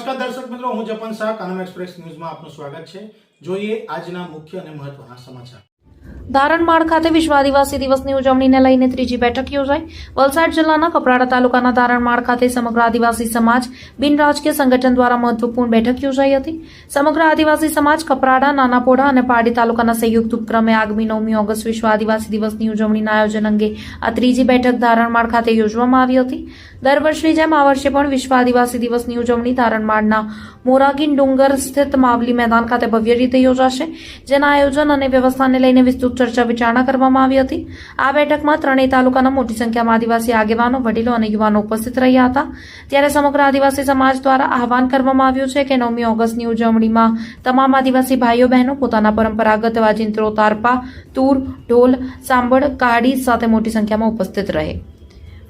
નમસ્કાર દર્શક મિત્રો, હું જપન શાહ કાનમ એક્સપ્રેસ ન્યૂઝમાં આપનું સ્વાગત છે। જોઈએ આજના મુખ્ય અને મહત્વના સમાચાર। ધારણમાળ ખાતે વિશ્વ આદિવાસી દિવસની ઉજવણીને લઈને ત્રીજી બેઠક યોજાઈ। વલસાડ જિલ્લાના કપરાડા તાલુકાના ધારણમાળ ખાતે સમગ્ર આદિવાસી સમાજ બિન રાજકીય સંગઠન દ્વારા મહત્વપૂર્ણ બેઠક યોજાઈ હતી। સમગ્ર આદિવાસી સમાજ કપરાડા, નાનાપોડા અને પારડી તાલુકાના સંયુક્ત ઉપક્રમે આગામી 9મી ઓગસ્ટ વિશ્વ આદિવાસી દિવસની ઉજવણીના આયોજન અંગે આ ત્રીજી બેઠક ધારણમાળ ખાતે યોજવામાં આવી હતી। દર વર્ષની જેમ આ વર્ષે પણ વિશ્વ આદિવાસી દિવસની ઉજવણી ધારણમાળના મોરાગીન ડુંગર સ્થિત માવલી મેદાન ખાતે ભવ્ય રીતે યોજાશે, જેના આયોજન અને વ્યવસ્થાને લઈને વિસ્તૃત ચર્ચા વિચારણા કરવામાં આવી હતી। આ બેઠકમાં ત્રણેય તાલુકાના મોટી સંખ્યામાં આદિવાસી આગેવાનો, વડીલો અને યુવાનો ઉપસ્થિત રહ્યા હતા। ત્યારે સમગ્ર આદિવાસી સમાજ દ્વારા આહવાન કરવામાં આવ્યું છે કે 9મી ઓગસ્ટની ઉજવણીમાં તમામ આદિવાસી ભાઈઓ બહેનો પોતાના પરંપરાગત વાજિંત્રો, તારપા, તૂર, ઢોલ, સાંભળ, કાહડી સાથે મોટી સંખ્યામાં ઉપસ્થિત રહે।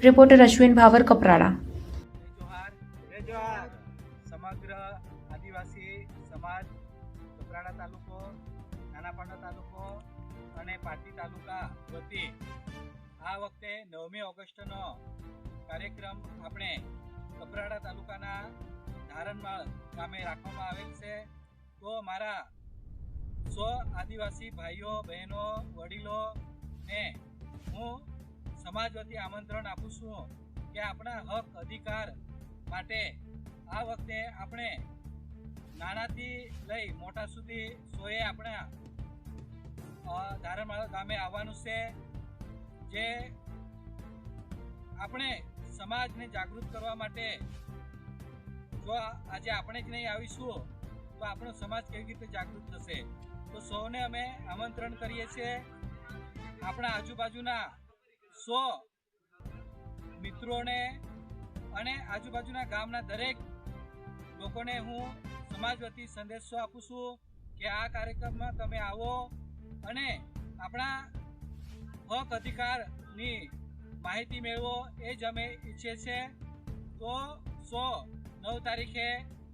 Reporter Ashwin power, Kaprada. સમગ્ર આદિવાસી સમાજ કપરાડા તાલુકો, નાનાપાડા તાલુકો અને પારડી તાલુકા વતી આ વખતે 9મી ઓગસ્ટનો કાર્યક્રમ આપણે કપરાડા તાલુકાના ધારણમાળ ગામે રાખવામાં આવેલ છે। તો મારા 100 આદિવાસી ભાઈઓ, બહેનો, વડીલોને હું સમાજ વતી આમંત્રણ આપું છું કે આપણા હક અધિકાર માટે આ વખતે આપણે નાનાથી લઈ મોટા સુધી સોએ આપણા ધારણમાળ ગામે આવવાનું છે। જે આપણે સમાજને જાગૃત કરવા માટે જો આજે આપણે જ નહીં આવીશું તો આપણો સમાજ કેવી રીતે જાગૃત થશે। તો સૌને અમે આમંત્રણ કરીએ છીએ। આપણા આજુબાજુના 100 મિત્રોને અને આજુબાજુના ગામના દરેક લોકોને હું સમાજ વતી સંદેશો આપું છું કે આ કાર્યક્રમમાં તમે આવો અને આપણા હક અધિકારની માહિતી મેળવો, એ જ અમે ઈચ્છીએ છીએ। તો 9 તારીખે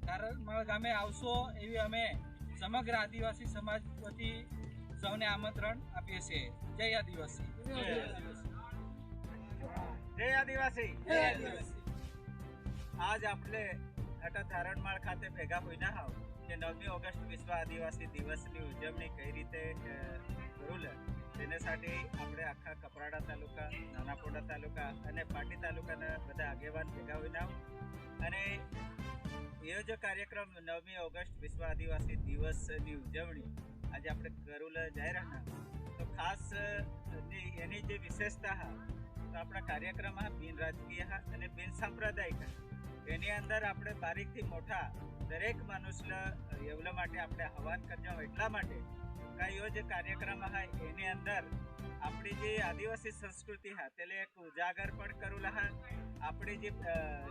ધારણમાળ ગામે આવશો એવી અમે સમગ્ર આદિવાસી સમાજ વતી સૌને આમંત્રણ આપીએ છીએ। જય આદિવાસી, જય આદિવાસી, જય આદિવાસી। આજ આપણે ધારણમાળ ખાતે ભેગા હોઈના હાવ કે 9મી ઓગસ્ટ વિશ્વ આદિવાસી દિવસની ઉજવણી કઈ રીતે કરું તેનાसाठी આપણે આખા કપરાડા તાલુકા, નાનાપોડા તાલુકા અને પારડી તાલુકાના બધા આગેવાન ભેગા હોઈના અને એ જ કાર્યક્રમ 9મી ઓગસ્ટ વિશ્વ આદિવાસી દિવસની ઉજવણી આજે આપણે કરું જઈ રહ્યા। તો ખાસ એની જે વિશેષતા તો આપણા કાર્યક્રમ બિન રાજકીય અને બિન સાંપ્રદાયિક એની અંદર આપણે બારીકથી મોટા દરેક મનુષ્ય એવલા માટે આપણે આહવાન કરજો। એટલા માટે કયો જે કાર્યક્રમ એની અંદર આપણી જે આદિવાસી સંસ્કૃતિ તેને એક ઉજાગર પણ કરું આપણી જે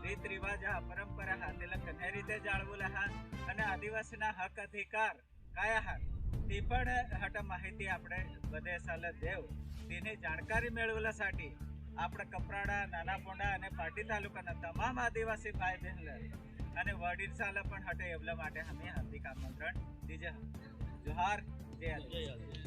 રીત રિવાજ પરંપરા તેને કઈ રીતે જાળવું અને આદિવાસીના હક અધિકાર કયા તે પણ હટ માહિતી આપણે બધે સાલ દેવ તેની જાણકારી મેળવવાसाठी આપણે કપરાડા, નાનાપોડા અને પારડી તાલુકાના તમામ આદિવાસી ભાઈ બહેન અને વડીલ સાલા પણ હટે એવલા માટે અમે હાર્દિક આમંત્રણ દીજે। જોહાર, જય આદિવાસી।